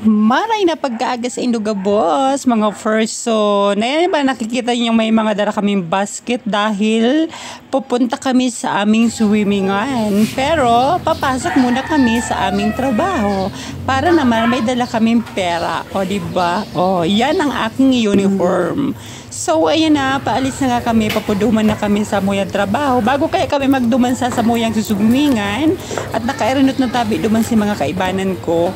Maray na pagkaaga sa Indugabos, mga person. Ayan ba, nakikita niyo may mga dala kaming basket dahil pupunta kami sa aming swimmingan. Pero, papasok muna kami sa aming trabaho para naman may dala kaming pera. O, diba? O, yan ang aking uniform. So, ayan na, paalis na nga kami, papuduman na kami sa muyang trabaho. Bago kaya kami magduman sa muyang susugmingan at nakairinot na tabi duman si mga kaibanan ko.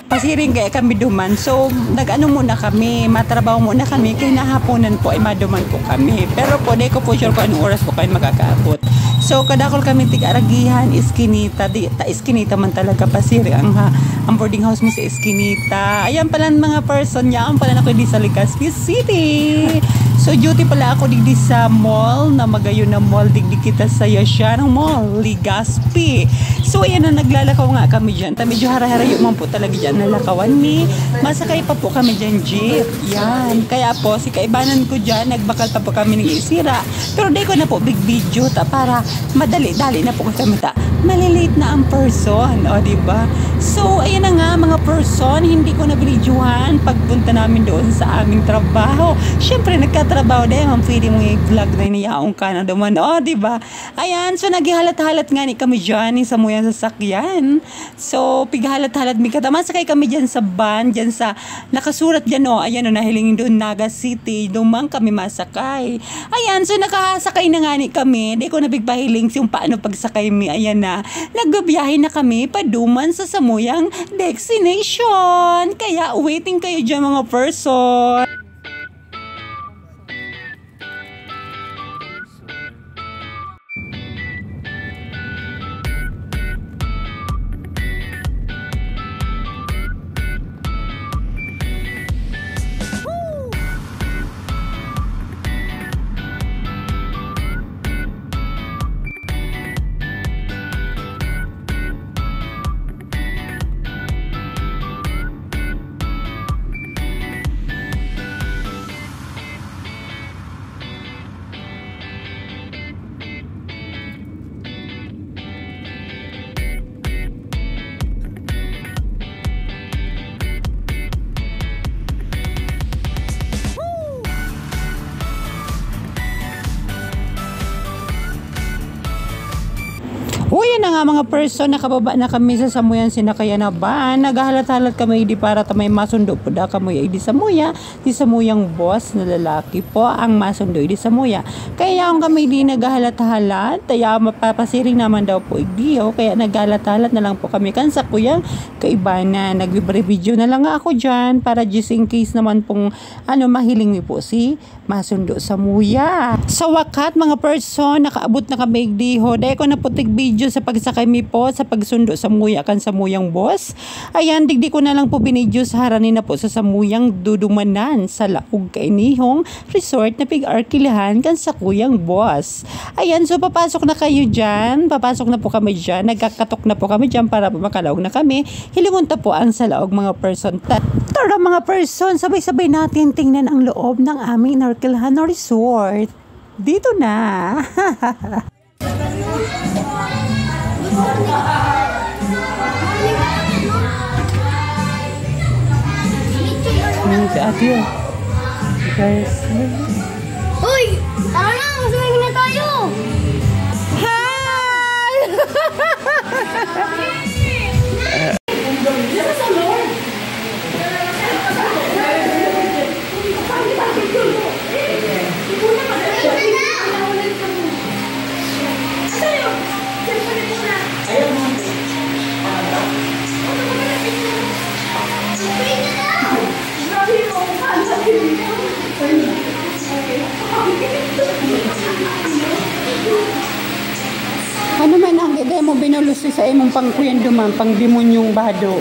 Pasiring kaya kami duman. So, nag-ano muna kami, matrabaho muna kami, kaya nahaponan po ay maduman po kami. Pero po, di ko po sure kung anong oras po kayo makakaabot. So, kadakol kami tig-aragihan, Iskinita. Iskinita man talaga pasiri ang boarding house mo sa Iskinita. Ayan pala mga person niya. Ang pala na ko di sa Legazpi City. So, duty pala ako digdi sa mall, na magayon na mall, digdi kita sa Yashanang Mall, Legazpi. So, ayan na, naglalakaw nga kami dyan. Medyo hara-harayo man po talaga dyan nalakawan ni. Masakay pa po kami dyan, jeep. Yan. Kaya po, si kaibanan ko dyan, nagbakal pa po kami ng isira. Pero di ko na po big video ta para madali-dali na po kami ta. Malilate na ang person, o diba? So, ayan na nga mga person, hindi ko na binidyohan pagpunta namin doon sa aming trabaho. Siyempre, nagkatrabaho dahil ang pwede mong i-vlog na iniyaong ka na duman, o diba? Ayan, so naghihalat-halat nga ni kami dyan, sa muyang sasakyan. So, pighalat-halat mi katama, sakay kami dyan sa van, dyan sa, nakasurat dyan o, ayan o, nahilingin doon, Naga City, dumang kami masakay. Ayan, so nakasakay na nga ni kami, di ko nabigpahiling yung paano pagsakay mi, ayan na. Nagbabiyahe na kami paduman sa samuyang destination. Kaya waiting kayo dyan mga person. Uy, na nga mga person, nakababa na kami sa samuyan sinakayan na ba? Naghahalat-halat kami di para may masundo po da kami di samuya. Di samuyang boss na lalaki po ang masundo di samuya. Kaya ang kami di naghahalat-halat, kaya mapapasiring naman daw po igdiyo. Kaya naghahalat-halat na lang po kami kan sa kuyang kaibana. Nag-video na lang ako dyan para just in case naman pong mahiling mi po si masundo samuya. Sa wakat mga person, nakaabot na kami igdiho. Dahil ko na putik video sa pagsakay mi po sa pagsundo sa muya kan sa muyang boss. Ayan, digdi ko na lang po binidyo sa haranin na po sa samuyang dudumanan sa laog kainihong resort na pig-arkilahan kan sa kuyang boss. Ayan, so papasok na kayo dyan. Papasok na po kami dyan. Nagkakatok na po kami dyan para makalaog na kami. Hilimunta po ang sa laog mga person. Tara mga person, sabay-sabay natin tingnan ang loob ng aming Arkilahan Resort. Dito na. Si Ate guys. Uy! Tara na! Masumingin na tayo! Hi! Ano man ang ide mo binulusi sa imong pangkuyan duman, pang demonyong bado.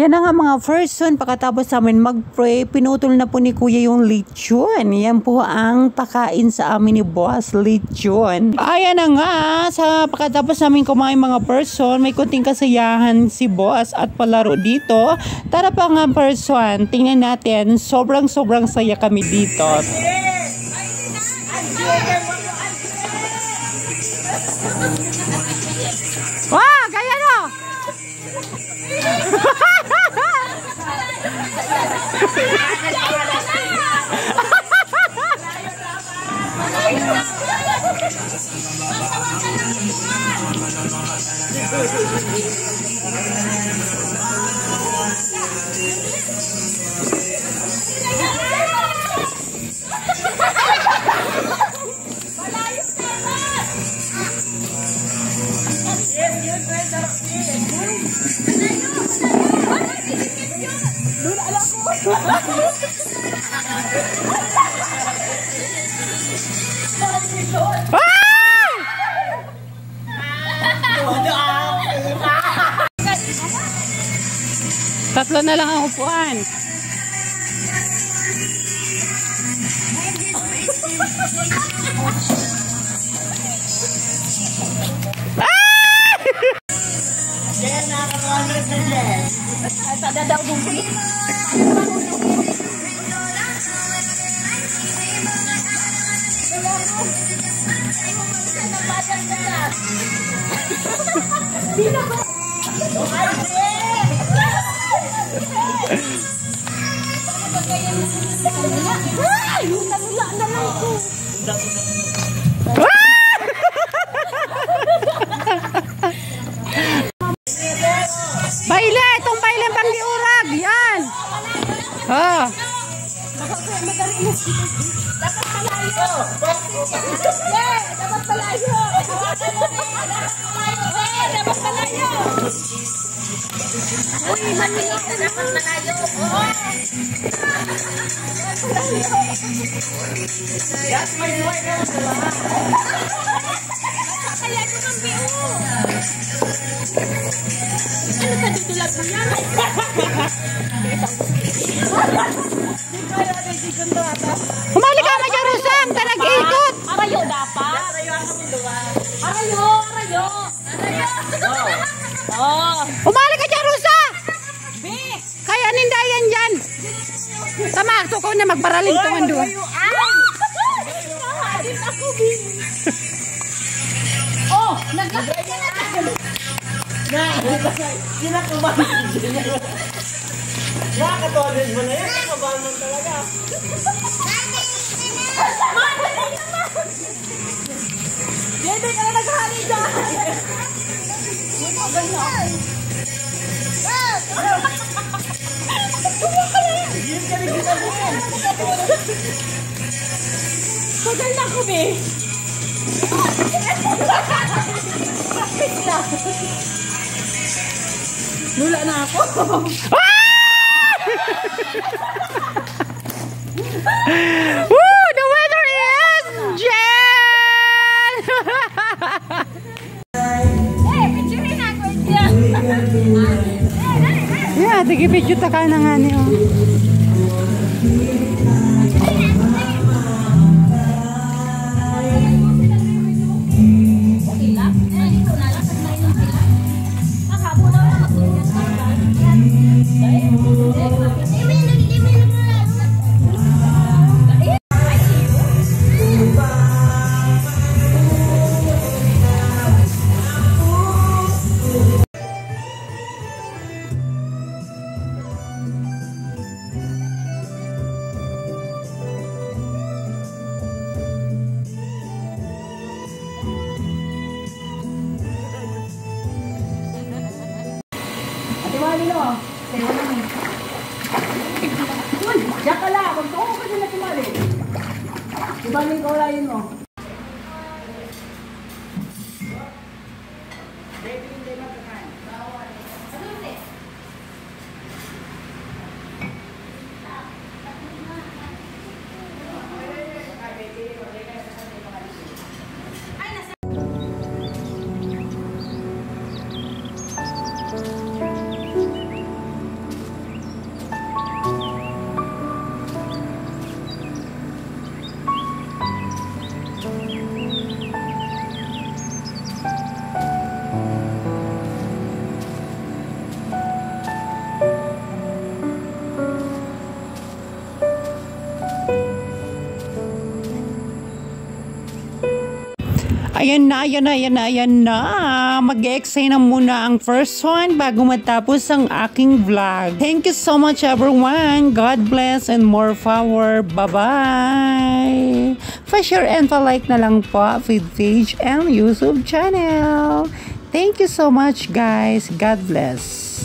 Yan na nga mga person, pagkatapos namin mag-pray, pinutol na po ni Kuya yung lechon. Yan po ang pakain sa amin ni Boss, lechon. Ayan na nga, sa pagkatapos namin kumain mga person, may kunting kasayahan si Boss at palaro dito. Tara pa nga person, tingnan natin, sobrang saya kami dito. Wow, kaya no? Tatlo na lang ang upuan. Kaya nakakakamit na dyan. Sada daw bumpi. Baile, itong baile pang diurag, yan. Ah. Dapat palayo. Dapat palayo. Dapat palayo. Uy, manilig ka dapat malayo. That's my boy. Kaya ko ng biyo. Ano ka dudulad mo yan? Humali ka ma Rusam, tanag-ikot. Arayo dapat. Arayo. Oh. Humali ka dyan, Rusa. Be. Kaya nindayan dyan. Tama, ko na magbaraling tungan doon. Adin ako, Be. Oh, nag-agayan na. Kinakabahan nakakatolid mo na yan. Kinakabahan mo talaga. Dede ka na naghali dyan. Pagal na ko, Be. Lula na ako. Woo! The weather is Jen! Picturein ako dyan. Yeah, tigi-video ta ka na nga niyo. Tiwali no. Tiwali mo. Uy, diyan ka lang. Kung tuko ka dyan na tiwali. Tiwali ko ulayin mo. Ayan na, ayan na, ayan na, ayan na. Mag-e-explain na muna ang first one bago matapos ang aking vlog. Thank you so much everyone. God bless and more power. Bye-bye. Pa-share and pa-like na lang po with page and YouTube channel. Thank you so much guys. God bless.